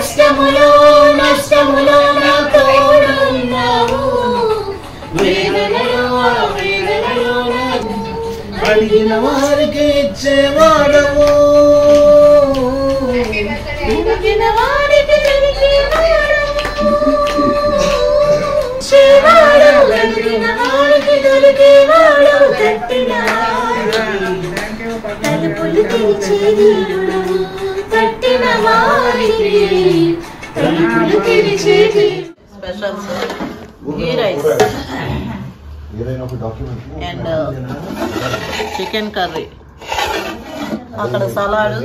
కష్టములో నష్టములో నా తోడున్నావు, వేదనలో అడిగిన వారికి ఇచ్చేవాడవు, అడిగిన వారికి దొరికేవాడు, కట్టిన తలుపులు తెరిచేది కట్టిన వారికి తలుపులు తెరిచేది. Specials ghee rice and chicken curry, అక్కడ సలాడ్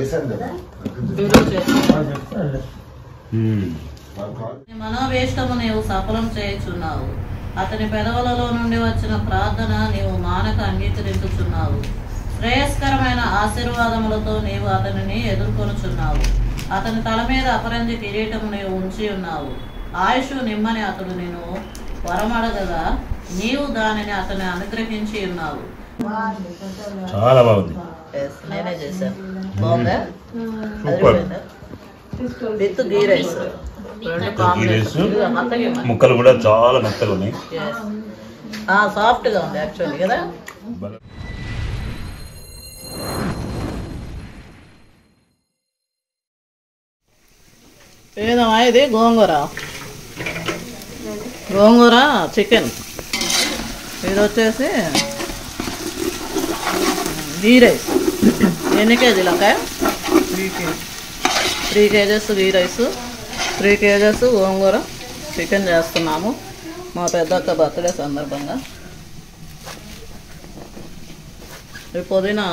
మనోవేష్టము నీవు సఫలం చేయుచున్నావు, అతని పెదవులలో నుండి వచ్చిన ప్రార్థన నీవు మానక అంగీకరించుచున్నావు. శ్రేయస్కరమైన ఆశీర్వాదములతో నీవు అతనిని ఎదుర్కొనుచున్నావు, అతని తల మీద అపరంజి కిరీటము నీవు ఉంచి ఉన్నావు. ఆయుష్ నిమ్మని అతడు నేను వరమడగగా నీవు దానిని అతని అనుగ్రహించి ఉన్నావు. చాలా బాగుంది. నేనే చేశాను. బాగుందా? విత్ గీ రైస్, ముక్కలు కూడా చాలా మెత్తగా ఉన్నాయి, సాఫ్ట్ గా ఉంది యాక్చువల్లీ కదా. ఏదమ్మా ఇది? గోంగూర చికెన్, ఇది వచ్చేసి గీ రైస్. ఎన్ని కేజీలు అక్క? 3 కేజెస్ గీ రైస్, 3 కేజెస్ గోంగూర చికెన్ చేస్తున్నాము మా పెద్దక్క బర్త్డే సందర్భంగా. ఈ పుదీనా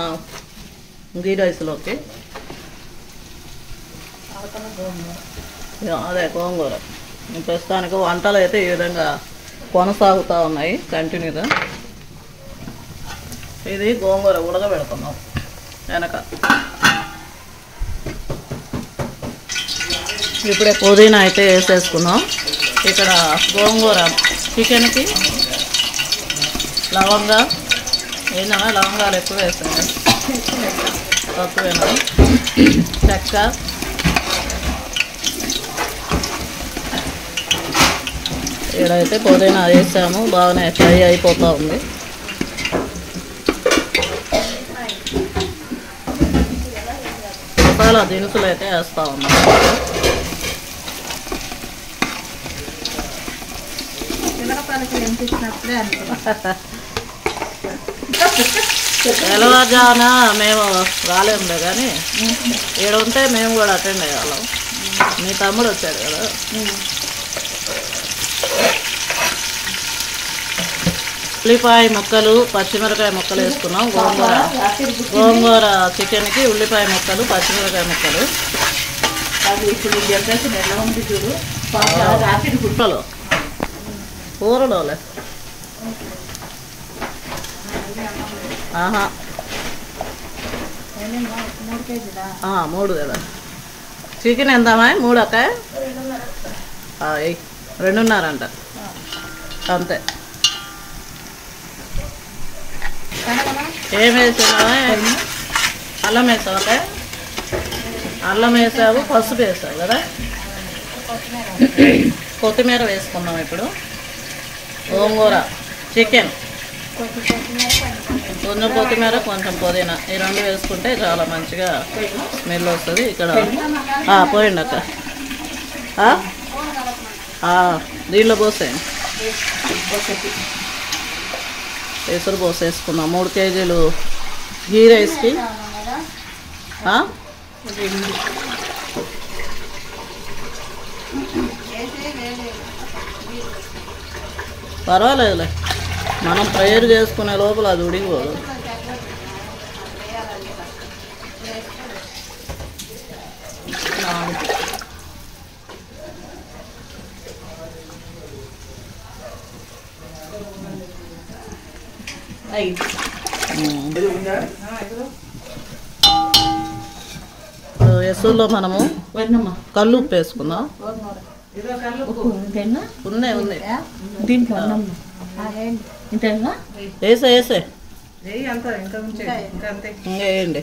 గీ రైస్లోకి, అదే గోంగూర. ప్రస్తుతానికి వంటలు అయితే ఈ విధంగా కొనసాగుతూ ఉన్నాయి కంటిన్యూగా. ఇది గోంగూర ఉడకబెడుతున్నాం వెనక. ఇప్పుడే పుదీనా అయితే వేసేసుకున్నాం. ఇక్కడ గోంగూర చికెన్కి లవంగాలు ఎక్కువ వేసాను, తక్కువేనా, చెక్క, ఇక్కడైతే పుదీనా వేసాము. బాగానే ఫ్రై అయిపోతూ ఉంది. మసాలా దినుసులు అయితే వేస్తూ ఉన్నాం. తెల్లవారుజామున మేము రాలేములే కానీ ఇక్కడ ఉంటే మేము కూడా అటెండ్ అయ్యేవాళ్ళం. మీ తమ్ముడు వచ్చాడు కదా. ఉల్లిపాయ ముక్కలు, పచ్చిమిరకాయ ముక్కలు వేసుకున్నాం. గోంగూర చికెన్కి ఉల్లిపాయ ముక్కలు, పచ్చిమిరకాయ ముక్కలు. గుట్టలు కూరలోలే. ఆహా 3 కదా. చికెన్ ఎంతమా? 3 అక్క? 2.5 అంట అంతే. ఏం వేసావా? అల్లం వేసావు అక్క? అల్లం వేసావు, పసుపు వేసావు కదా. కొత్తిమీర వేసుకున్నాం ఇప్పుడు. గోంగూర చికెన్, కొంచెం కొత్తిమీర కొంచెం పుదీనా, ఈ 2 వేసుకుంటే చాలా మంచిగా స్మెల్ వస్తుంది. ఇక్కడ పోయింది అక్క, దీనిలో పోసేయండి. ఎసురు పోసేసుకున్నాం. 3 కేజీలు గీ రైస్కి. పర్వాలేదులే, మనం ప్రేయర్ చేసుకునే లోపల అది ఉడిగిపోదు. ఎసుల్లో మనము కళ్ళు ఉప్పు వేసుకుందాం. ఉంది వేసే వేయండి.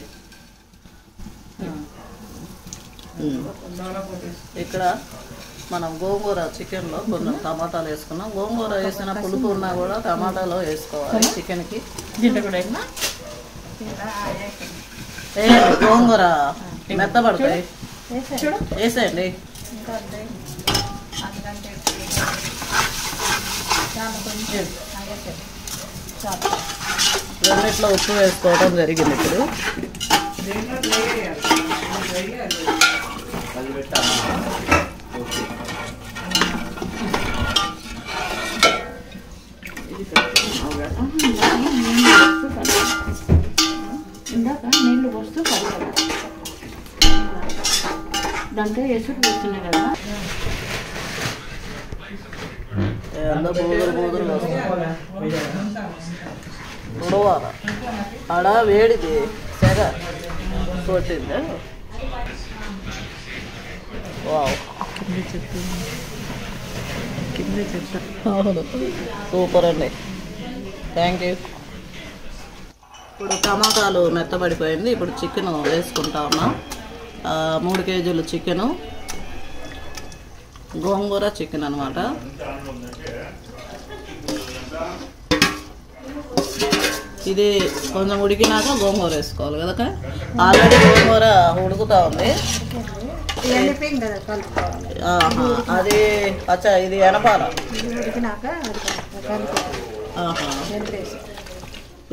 ఇక్కడ మనం గోంగూర చికెన్లో కొంచెం టమాటాలు వేసుకున్నాం. గోంగూర వేసిన పులుపు ఉన్నా కూడా టమాటాలో వేసుకోవాలి చికెన్కి. దీంట్లో కూడా అయినా గోంగూర మెత్తబడతాయి, వేసేయండి. రెండిట్లో ఉప్పు వేసుకోవడం జరిగింది. ఇప్పుడు ఇందాక నీళ్ళు పోస్తూ కలపాలి. దాంట్లో ఎసురు పోస్తున్నాయి కదా, ఉడవాలి. ఆడ వేడిది సెగ కొట్టింది. వావ్, అవును, సూపర్ అండి. Thank you. ఇప్పుడు టమాటాలు మెత్తబడిపోయింది. ఇప్పుడు చికెన్ వేసుకుంటా ఉన్నాం. 3 కేజీలు చికెను, గోంగూర చికెన్ అన్నమాట. ఇది కొంచెం ఉడికినాక గోంగూర వేసుకోవాలి కదా. ఆల్రెడీ గోంగూర ఉడుకుతూ ఉంది. అది అచ్చా, ఇది ఎనపాల.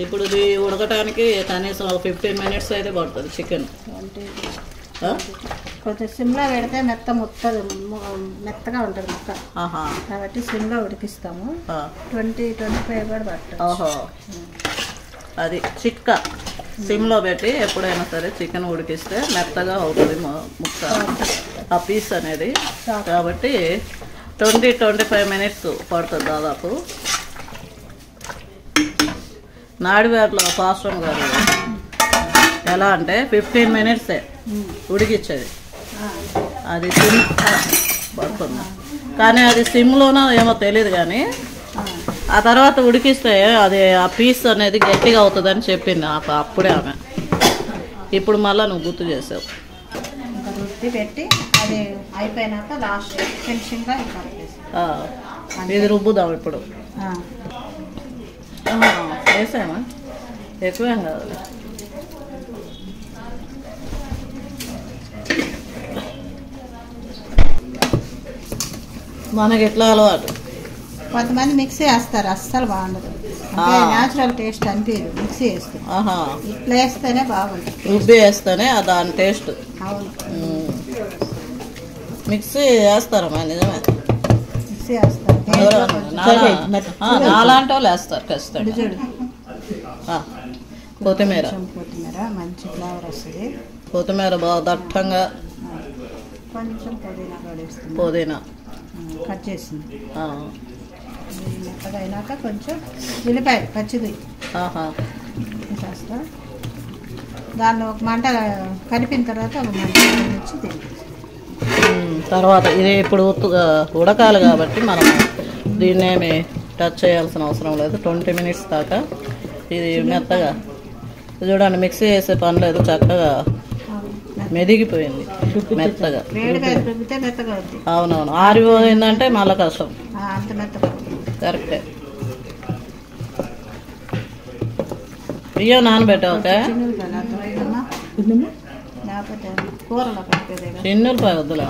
ఇప్పుడు ఇది ఉడకటానికి కనీసం 15 మినిట్స్ అయితే పడుతుంది చికెన్. కొంచెం సిమ్లో పెడితే మెత్తగా ఉంటుంది ముక్క, కాబట్టి సిమ్లో ఉడికిస్తాము. 20-25 కూడా పడుతుంది. ఓహో, అది చిక్క. సిమ్లో పెట్టి ఎప్పుడైనా సరే చికెన్ ఉడికిస్తే మెత్తగా అవుతుంది ముక్క, ఆ పీస్ అనేది. కాబట్టి 20-25 మినిట్స్ పడుతుంది దాదాపు. నాడివేర్లో పాస్టమ్ గారు ఎలా అంటే 15 మినిట్సే ఉడికిచ్చేది. అది సిమ్ పడుతుంది, కానీ అది సిమ్లోనో ఏమో తెలియదు. కానీ ఆ తర్వాత ఉడికిస్తే అది ఆ పీస్ అనేది గట్టిగా అవుతుందని చెప్పింది నాకు అప్పుడే ఆమె. ఇప్పుడు మళ్ళీ నువ్వు గుర్తు చేసావు. రుద్ది పెట్టి అది అయిపోయినాక లాస్ట్ ఫినిషింగ్గా ఇది రుబ్బుదాం ఇప్పుడు. వేసామా, ఎక్కువేం కాదు. మనకి ఎట్లా అలవాటు. కొంతమంది మిక్సీ వేస్తారు, అస్సలు బాగుండదు. న్యాచురల్ టేస్ట్ అనిపించదు మిక్సీ వేస్తే. ఇట్లా వేస్తేనే బాగుంటుంది, రుబ్బి వేస్తేనే దాని టేస్ట్. అవును, మిక్సీ వేస్తారమ్మా, నిజమే. మిక్సీ వేస్తారు, నాలాంటి వాళ్ళు వేస్తారు ఖచ్చితంగా. కొత్తిమీర మంచి ఫ్లేవర్ వస్తుంది. కొత్తిమీర బాగా దట్టంగా, కొంచెం పుదీనా కూడా వేస్తుంది. పుదీనా కట్ చేసింది. మెత్తగా అయినాక కొంచెం ఉల్లిపాయలు పచ్చిది వేస్తా. దానిలో ఒక మంట కలిపిన తర్వాత ఒక మంట వచ్చి తింటుంది. తర్వాత ఇది ఇప్పుడు ఉడకాలి కాబట్టి మనం దీన్నేమి టచ్ చేయాల్సిన అవసరం లేదు. 20 మినిట్స్ దాకా ఇది మెత్తగా. చూడండి, మిక్సీ వేసే పని లేదు, చక్కగా మెదిగిపోయింది మెత్తగా. అవునవును, ఆరిపోయిందంటే మళ్ళీ కష్టం. కరెక్టే. బియ్యం నానబెట్టావు చిన్నులపాయ వద్దులే.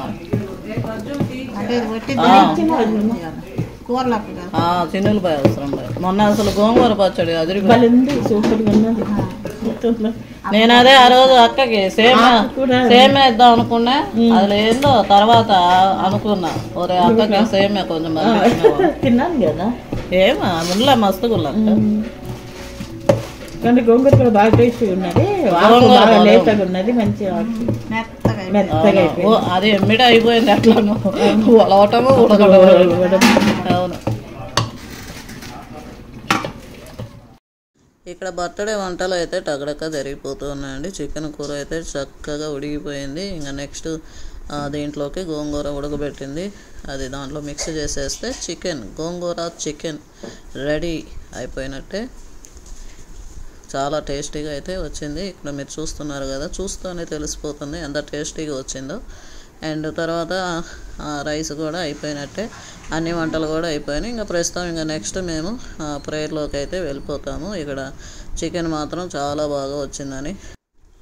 చిన్నులపాయ అవసరం లేదు. మొన్న అసలు గోంగూర పచ్చడి అదిరిపోయింది, సూపర్గా ఉన్నది. నేను అదే ఆ రోజు అక్కకి సేమే ఇద్దాం అనుకున్నా, అది ఏందో తర్వాత అనుకున్నా, ఒరే అక్కకి సేమే కొంచెం తిన్నాను కదా. ఏమా ముళ్ళ మస్తు గుళ్ళ కానీ గోంగూర కూడా బాగా టేస్టీ ఉన్నది, లేతగా ఉన్నది, మంచిగా మెత్తగా. అది ఎమ్మిడి అయిపోయింది అట్లాను, ఉడవటము ఉడకడం. అవును. ఇక్కడ బర్త్డే వంటలు అయితే టగడక జరిగిపోతూ ఉన్నాయండి. చికెన్ కూర అయితే చక్కగా ఉడికిపోయింది. ఇంకా నెక్స్ట్ దీంట్లోకి గోంగూర ఉడకబెట్టింది, అది దాంట్లో మిక్స్ చేసేస్తే గోంగూర చికెన్ రెడీ అయిపోయినట్టే. చాలా టేస్టీగా అయితే వచ్చింది. ఇక్కడ మీరు చూస్తున్నారు కదా, చూస్తూనే తెలిసిపోతుంది ఎంత టేస్టీగా వచ్చిందో. అండ్ తర్వాత రైస్ కూడా అయిపోయినట్టే, అన్ని వంటలు కూడా అయిపోయినాయి. ఇంకా ప్రస్తుతం ఇంకా నెక్స్ట్ మేము ప్రేయర్లోకి అయితే వెళ్ళిపోతాము. ఇక్కడ చికెన్ మాత్రం చాలా బాగా వచ్చిందని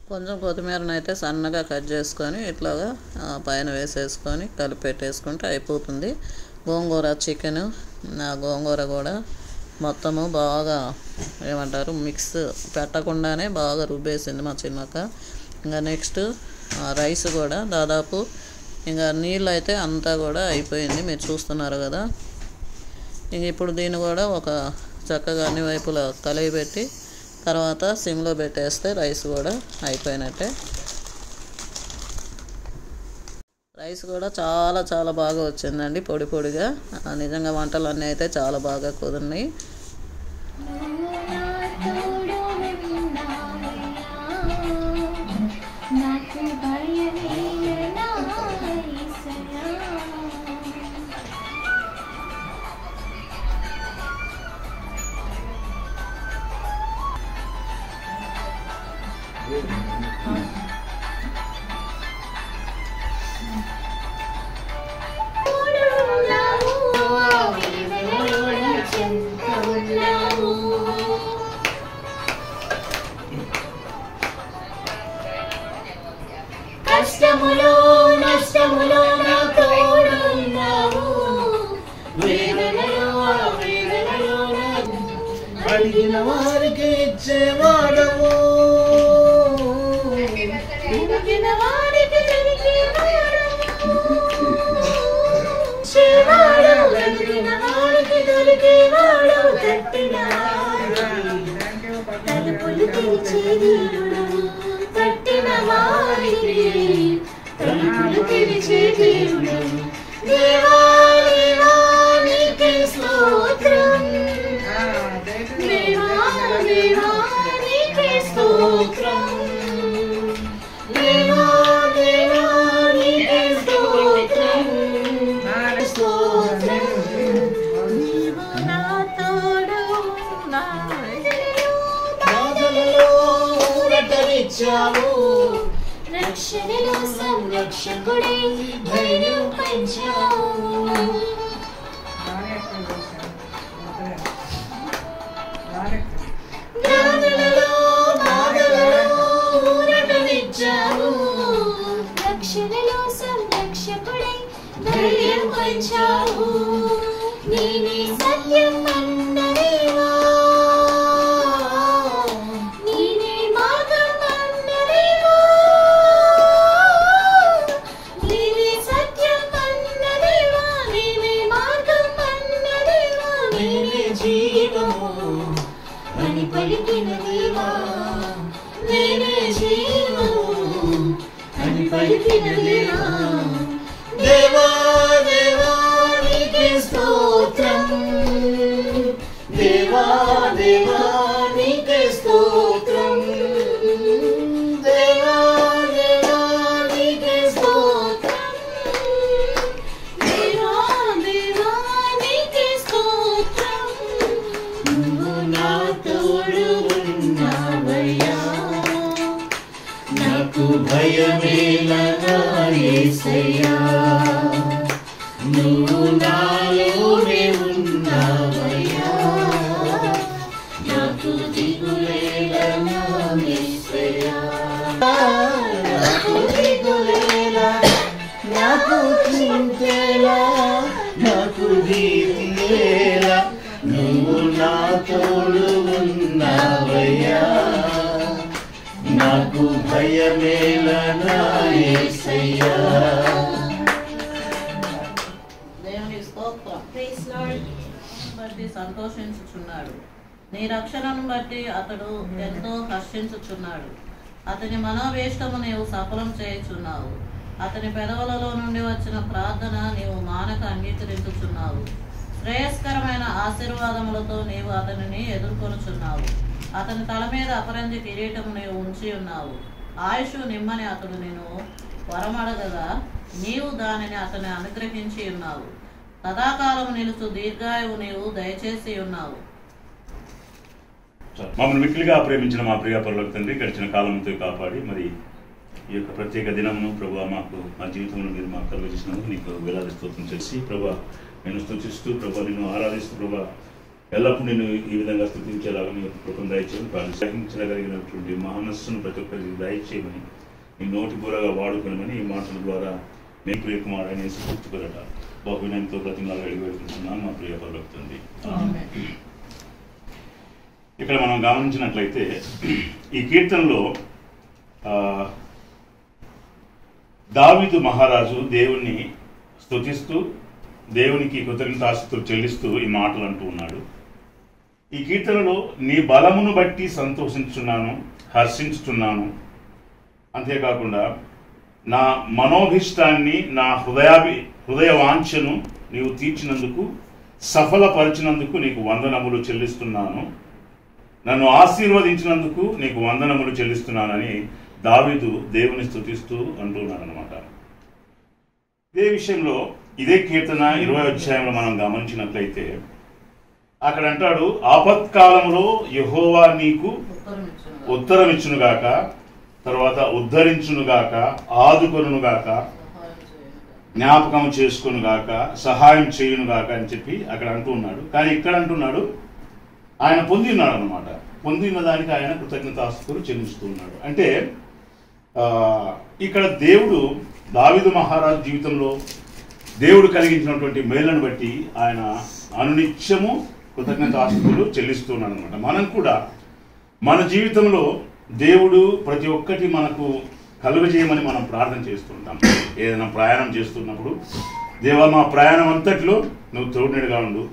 కొంచెం కొత్తిమీరను అయితే సన్నగా కట్ చేసుకొని ఇట్లాగా పైన వేసేసుకొని కలిపి పెట్టేసుకుంటే అయిపోతుంది. గోంగూర చికెను, గోంగూర కూడా మొత్తము బాగా ఏమంటారు మిక్స్ పెట్టకుండానే బాగా రుబ్బేసింది మా చిన్నక్క. ఇంకా నెక్స్ట్ రైస్ కూడా దాదాపు ఇంకా నీళ్ళు అయితే అంతా కూడా అయిపోయింది, మీరు చూస్తున్నారు కదా. ఇంక ఇప్పుడు దీన్ని కూడా ఒక చక్కగా అన్ని వైపులా కలిగి పెట్టి తర్వాత సిమ్లో పెట్టేస్తే రైస్ కూడా అయిపోయినట్టే. రైస్ కూడా చాలా చాలా బాగా వచ్చిందండి, పొడి పొడిగా. నిజంగా వంటలు అన్నీ అయితే చాలా బాగా కుదిరినాయి. కష్టములో నష్టములో నా తోడున్నావు, వేదనలో అడిగిన వారికి ఇచ్చేవాడవు, అడిగిన వారికి దొరికేవాడు, తట్టిన తలుపులు తెరిచేది తట్టిన వారికి తలుపులు తెరిచే దేవుడు. దేవా దేవా నీకే స్తోత్రం, దేవా దేవా నీకే స్తోత్రం, దేవా దేవా నీకే స్తోత్రం, స్తోత్రం. నీవు నా తోడు బాధలలో ఊరటనిచ్చావు, రక్షణలో సంరక్షకుడై ధైర్యం పంచావు. బాధలలో ఊరటనిచ్చావు, రక్షణలో సంరక్షకుడై ధైర్యం పంచావు. నీవే సత్యం అన్నదేవా, నీవే మార్గం అన్నదేవా, నీవే సత్యం అన్నదేవా, నీవే మార్గం అన్నదేవా, నీవే జీవము అని పలికిన దేవా, నీవే జీవము అని పలికిన దేవా. దేవా దేవా నీకే స్తోత్రం, దేవా దేవా నీకే స్తోత్రం, దేవా దేవా నీకే స్తోత్రం, దేవా దేవా నీకే స్తోత్రం. నువ్వు నా తోడు ఉన్నావయ్యా, నాకు భయమేలనా యేసయ్యా, నువ్వు నాలోనే ఉన్నావయ్యా, నాకు దిగులేలనా యేసయ్యా, నాకు దిగులేలా, నాకు చింతేలా, నాకు భీతిలేలా, నువ్వు నా తోడు ఉన్నావయ్యా, నాకు భయమేలనా యేసయ్యా. దేవుని స్తోత్రం. బట్టి సంతోషించుచున్నాడు, నీ రక్షణను బట్టి అతడు ఎంతో హర్షించుచున్నాడు. అతని మనోవేష్టము నీవు సఫలం చేయుచున్నావు, అతని పెదవులలో నుండి వచ్చిన ప్రార్థన నీవు మానక అంగీకరించుచున్నావు. శ్రేయస్కరమైన ఆశీర్వాదములతో నీవు అతనిని ఎదుర్కొనుచున్నావు. అతని తల మీద అపరంజి కిరీటము నీవు ఉంచి ఉన్నావు. ఆయుష్ నిమ్మని అతడు నేను వరమడగగా నీవు దానిని అతని అనుగ్రహించి ఉన్నావు. సదాకాలం నిలుచు దీర్ఘాయువు నీవు దయచేసి ఉన్నావు. మమ్మల్ని మిక్కిలిగా ప్రేమించిన మా ప్రియ పరలోక తండ్రి, గడిచిన కాలంతో కాపాడి మరి ఈ యొక్క ప్రత్యేక దినమును ప్రభా మాకు మా జీవితంలో మీరు మాకు కలుగజేసినందుకు నీకు వేలాది స్తోత్రం చేసి ప్రభా నేను స్తుతిస్తూ ప్రభా నిన్ను ఆరాధిస్తూ ప్రభా ఎల్లప్పుడూ నేను ఈ విధంగా స్తుతించేలాగా నీ యొక్క కృపను దయచేయమని సహించగలిగినటువంటి మనస్సును ప్రతి ఒక్కరికి దయచేయమని నీ నోటి బూరగా వాడుకోనమని ఈ మాటల ద్వారా నీ ప్రియ కుమారుడైన పూర్తిపరట బహువినయంతో ప్రతిమలాగా అడిగిపెడుతున్నాను మా ప్రియ పలుకుతుంది. ఇక్కడ మనం గమనించినట్లయితే ఈ కీర్తనలో దావీదు మహారాజు దేవుణ్ణి స్తుతిస్తూ దేవునికి కృతజ్ఞతాస్తుతులు చెల్లిస్తూ ఈ మాటలు అంటూ ఉన్నాడు. ఈ కీర్తనలో నీ బలమును బట్టి సంతోషించున్నాను, హర్షించుతున్నాను, అంతేకాకుండా నా మనోభిష్టాన్ని నా హృదయ వాంఛను నీవు తీర్చినందుకు సఫలపరిచినందుకు నీకు వందనములు చెల్లిస్తున్నాను, నన్ను ఆశీర్వదించినందుకు నీకు వందనములు చెల్లిస్తున్నానని దావీదు దేవుని స్తుతిస్తూ అంటున్నాడు అనమాట. ఇదే విషయంలో ఇదే కీర్తన 20వ అధ్యాయంలో మనం గమనించినట్లయితే అక్కడ అంటాడు, ఆపత్కాలంలో యెహోవా నీకు ఉత్తరమిచ్చునుగాక, తర్వాత ఉద్ధరించునుగాక, ఆదుకొనుగాక, జ్ఞాపకం చేసుకొనుగాక, సహాయం చేయునుగాక అని చెప్పి అక్కడ అంటూ ఉన్నాడు. కానీ ఇక్కడ అంటున్నాడు ఆయన పొంది ఉన్నాడు అనమాట. పొందిన దానికి ఆయన కృతజ్ఞతాస్తుతులు చెల్లిస్తూ ఉన్నాడు. అంటే ఇక్కడ దేవుడు దావీదు మహారాజు జీవితంలో దేవుడు కలిగించినటువంటి మేళ్లను బట్టి ఆయన అనునిత్యము కృతజ్ఞతాస్తుతులు చెల్లిస్తున్నాడు అనమాట. మనం కూడా మన జీవితంలో దేవుడు ప్రతి ఒక్కటి మనకు కలుగజేయమని మనం ప్రార్థన చేస్తుంటాం. ఏదైనా ప్రయాణం చేస్తున్నప్పుడు దేవా మా ప్రయాణం అంతట్లో నువ్వు తోడునీడుగా ఉండు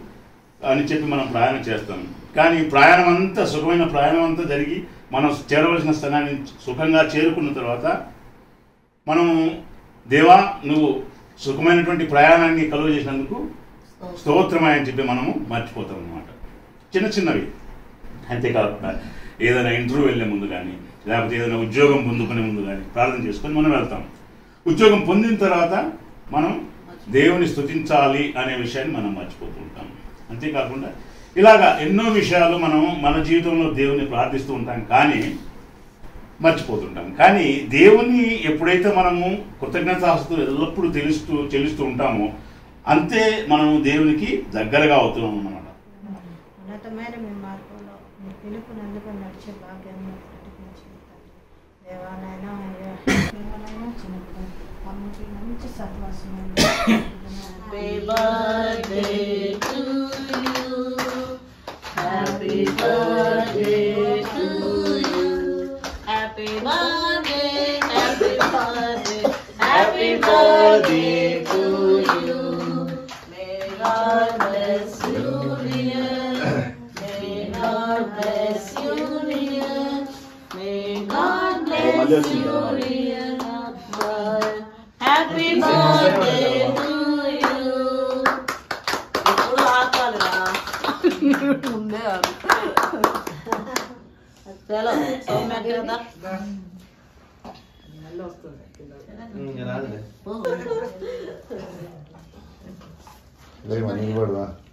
అని చెప్పి మనం ప్రయాణం చేస్తాం. కానీ ప్రయాణం అంతా సుఖమైన ప్రయాణం అంతా జరిగి మనం చేరవలసిన స్థానాన్ని సుఖంగా చేరుకున్న తర్వాత మనము దేవా నువ్వు సుఖమైనటువంటి ప్రయాణాన్ని కలుగజేసినందుకు స్తోత్రమని అని చెప్పి మనము మర్చిపోతాం అన్నమాట. చిన్న చిన్నవి. అంతేకాకుండా ఏదైనా ఇంటర్వ్యూ వెళ్ళే ముందు కానీ లేకపోతే ఏదైనా ఉద్యోగం పొందుకునే ముందు కానీ ప్రార్థన చేసుకొని మనం వెళ్తాం. ఉద్యోగం పొందిన తర్వాత మనం దేవుని స్తుతించాలి అనే విషయాన్ని మనం మర్చిపోతూ ఉంటాం. అంతేకాకుండా ఇలాగా ఎన్నో విషయాలు మనం మన జీవితంలో దేవుని ప్రార్థిస్తూ ఉంటాం కానీ మర్చిపోతుంటాం. కానీ దేవుని ఎప్పుడైతే మనము కృతజ్ఞతాస్తుతులు ఎల్లప్పుడూ చెల్లిస్తూ ఉంటామో అంతే మనము దేవునికి దగ్గరగా అవుతున్నాం అన్నమాట. ఉన్నతమైన మీ మార్గంలో మీ పిలుపునందుకు నడిచే భాగ్యాన్ని దేవాలైనా మిమ్మల్ని చిన్నప్పుడు అమ్మకి మంచి సహవాసం Happy birthday to you. Happy birthday to you. Happy birthday, happy birthday, happy birthday to you. May God bless you, dear. May God bless you, dear. May God bless you, dear. Happy birthday to you. ఇప్పుడు ఆపాలిరా ముందే చలో సౌమ్య కదా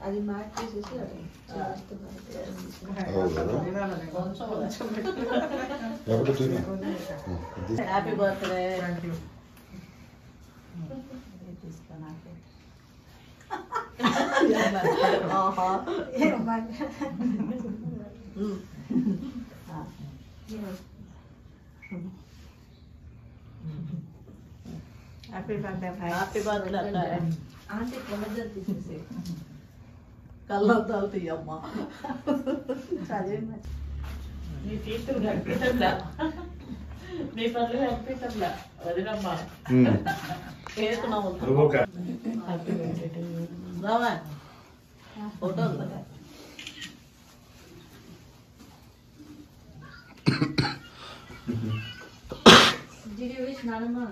అది మార్చేసేసి happy birthday happy birthday happy birthday aunty కొలజర్ తీసేసి కళ్ళద్దాలు తీయమ్మా చదివి నీ తీర్థం కనిపించట్లా నీ పనులు కనిపించట్లా వదినమ్మా కేసుకున్నావు రావా photo Did you wish Nanama?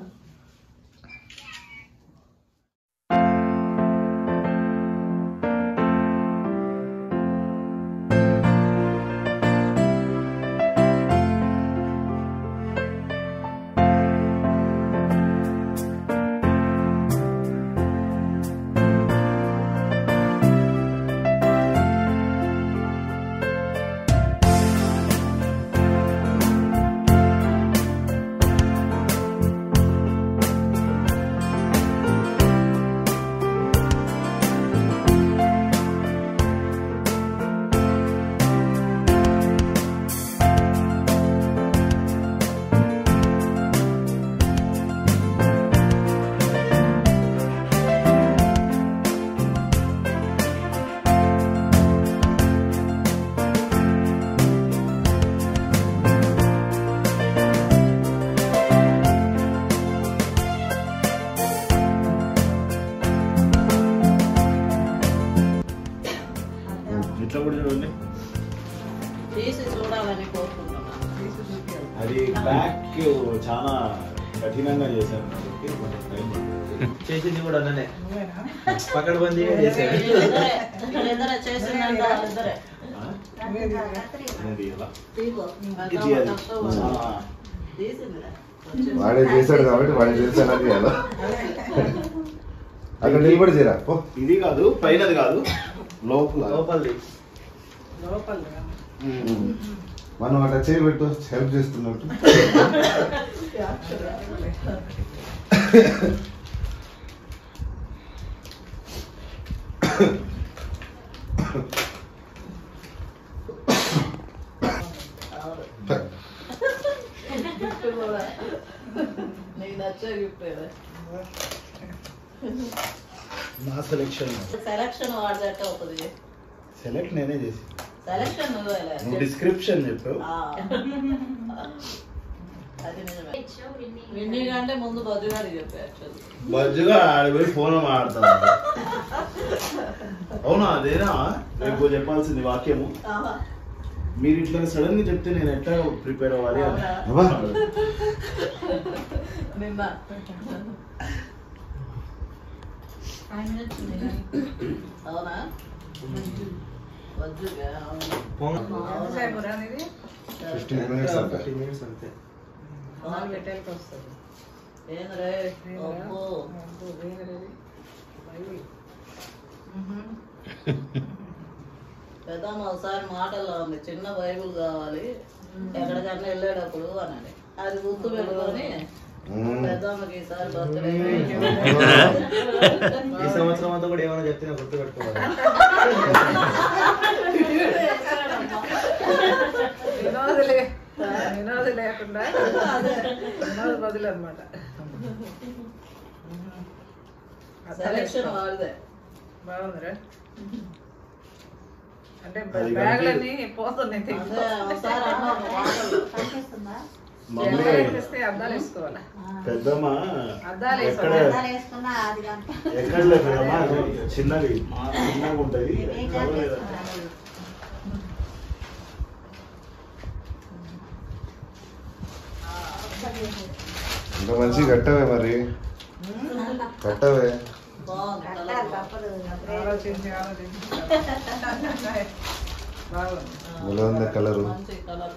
Back చాలా కఠినంగా చేశాను కాబట్టి కొంచెం టైం చేసింది కూడా అన్ననే పకడ్బందీ చేశాడు. ఇద్దరే చేసిందంట వాళ్ళిద్దరే. తీసిందిరా. వాడే చేశాడు కాబట్టి వాడే చేశానని కదా అక్కడ నిలబడి చేరా ఇది కాదు పైనది కాదు లోపల లోపలిది మనం అట్లా చేయబెట్టు హెల్ప్ చేస్తున్నట్టు. నీకు నచ్చే గిఫ్ట్ నా సెలెక్షన్ సెలక్షన్ వాడితే అవుతుంది. సెలెక్ట్ నేనే చేసి సెలక్షన్ నువ్వు డిస్క్రిప్షన్ చెప్పావు. అది నిజమే. విన్నీ కంటే ముందు బజ్జుగాడి చెప్పా యాక్చువల్లీ. బజ్జుగా ఆడిపోయి ఫోన్ మాట్లాడతాను. అవునా అదేనా రేపు చెప్పాల్సింది వాక్యము. మీరు ఇట్లా సడన్ గా చెప్తే నేను ఎట్లా ప్రిపేర్ అవ్వాలి అని. నిన్న అవునా బజ్జుగా 15 minutes అంతే. 15 minutes అంతే. ఏంద్రే అబ్బో పెద్దమ్మ ఒకసారి మాటల్లో ఉంది, చిన్న బైబుల్ కావాలి ఎక్కడికన్నా వెళ్ళేటప్పుడు అని. అది గుర్తు పెట్టుకొని పెద్దమ్మకి ఈసారి బర్త్డే ఈ సంవత్సరం అంతా కూడా ఏమైనా చెప్తే నాకు గుర్తు పెట్టుకోవాలి. వినోద్ లేకుండా వినోద్ బదులు అనమాట. సెలక్షన్ వాడిదే బాగుందిరా. అంటే బ్యాగులన్నీ పోతున్నాయి. అదే ఒకసారి అన్నాను మాటలు. తెస్తే అద్దాలు వేసుకోవాలా? పెద్దమ్మ అద్దాలు ఎక్కడ ఎక్కడ లేదు పెద్దమ్మ, అది చిన్నది చిన్నగా ఉంటది. ఇంకా మంచిగా కట్టవే మరి కట్టవే. బాగుంది ఆలోచించి ఆలోచించి బాగుంది. ఎలా ఉంది కలరు? మంచి కలర్.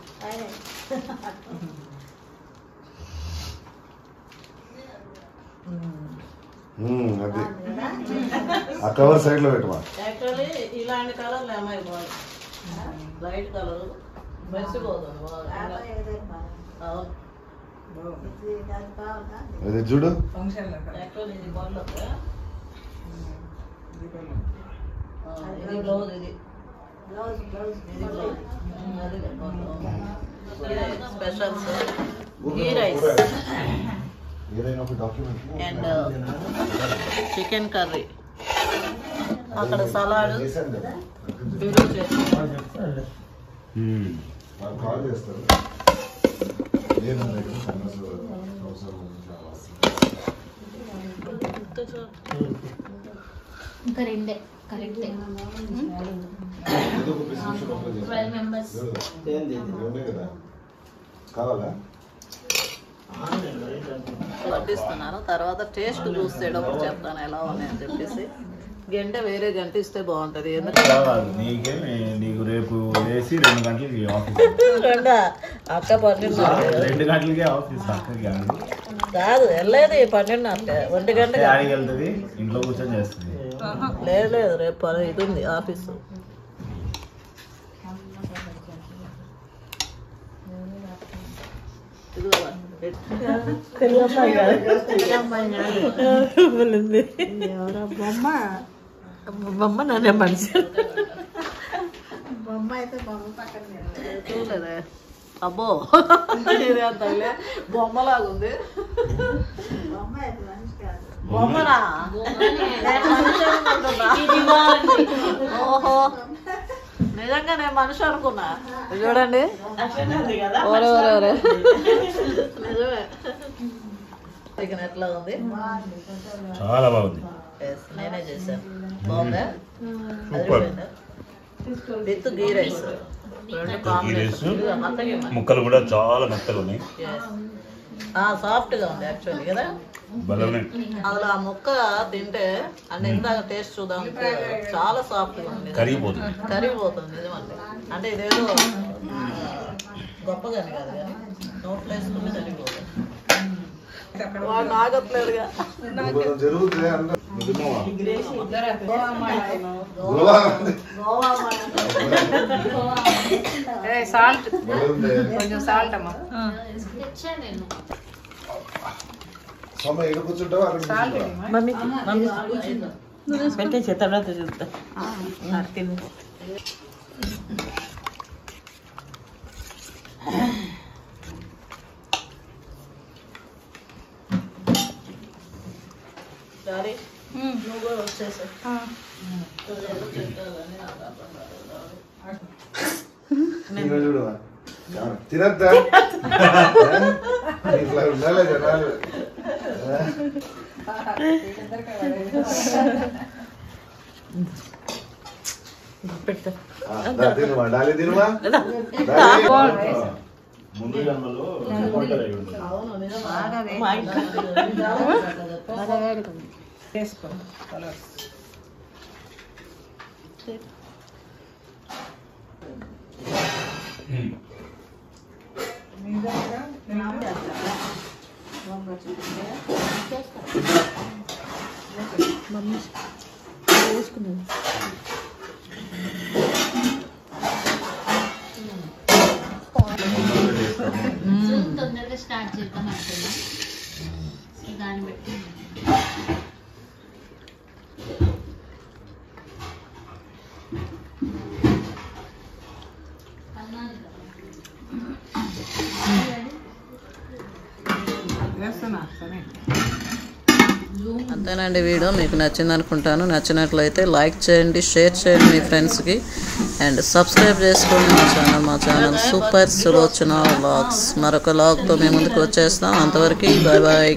అది ఆ కవర్ సైడ్ లో పెట్టమా. యాక్చువల్లీ ఇలాంటి కలర్లు అమ్మాయి బాగుంది. లైట్ కలర్ మెరిసిపోతుంది బాగా. అవును అది చూడు. ఫంక్షన్ యాక్చువల్లీ ఇది బాగుంది. ఇది బ్లౌజ్, ఇది స్పెషల్స్ ఘీ రైస్ ఏదైనా ఒక డాక్యుమెంట్ అండ్ చికెన్ కర్రీ, అక్కడ సలాడ్, పెరుగు చట్నీ. కాల్ చేస్తారు. ఇంకా రెండే కరెక్టే. 12 members. కదా కావాలా? వడ్డిస్తున్నాను, తర్వాత టేస్ట్ చూసేటప్పుడు చెప్తాను ఎలా ఉన్నాయని చెప్పేసి. గంట వేరే గంట ఇస్తే బాగుంటది. నీకే నీకు రేపు వేసి 2 గంటలకి ఆఫీస్. అక్క 12 2 గంటలకే ఆఫీస్ అక్కడికి కాదు వెళ్ళేది 12 1 గంట ఆడికి వెళ్తుంది, ఇంట్లో కూర్చొని చేస్తుంది. లేదు లేదు రేపు ఇది ఉంది ఆఫీసు. బొమ్మ నన్నే మనిషి బొమ్మ అయితే బొమ్మ పక్కన చూడలేదే. అబ్బో ఇది అంత బొమ్మలాగుంది. బొమ్మ అయితే మనిషి కాదు. బొమ్మనా? ఓహో నిజంగా నేను మనిషి అనుకున్నా. చూడండి ఓరే నిజమే. చికెన్ ఎట్లా ఉంది? చాలా బాగుంది. నేనే చేశాను. బాగుందా? సూపర్. విత్ గీ రైస్ రెండు కాంబినేషన్. ముక్కలు కూడా చాలా మెత్తగా ఉన్నాయి. సాఫ్ట్గా ఉంది యాక్చువల్లీ కదా. అసలు ఆ ముక్క తింటే అంటే ఇందాక టేస్ట్ చూద్దాం, చాలా సాఫ్ట్గా ఉంది, కరిగిపోతుంది నిజమండి. అంటే ఇదేదో గొప్పగానే కాదు కానీ నోట్లో వేసుకుంటే కరిగిపోతుంది. వాడు ఆగట్లేదుగా. సాల్ట్ కొంచెం సాల్ట్ అమ్మా. పెట్టేసి తర్వాత చూద్దా. సరే నువ్వు కూడా వచ్చేసా. తినద్దా ఇట్లా ఉండాలి జనాలు. డాలి తినుమా. ముందు జన్మలో చేసుకో కలర్స్. తొందరగా స్టార్ట్ చేద్దాం అనుకున్నా, దాన్ని బట్టి అంతేనండి. వీడియో మీకు నచ్చింది అనుకుంటాను. నచ్చినట్లయితే లైక్ చేయండి, షేర్ చేయండి మీ ఫ్రెండ్స్కి, అండ్ సబ్స్క్రైబ్ చేసుకోండి మా ఛానల్ సూపర్ సులోచన వ్లాగ్స్. మరొక వ్లాగ్తో మేము ముందుకు వచ్చేస్తాం. అంతవరకు బాయ్ బాయ్.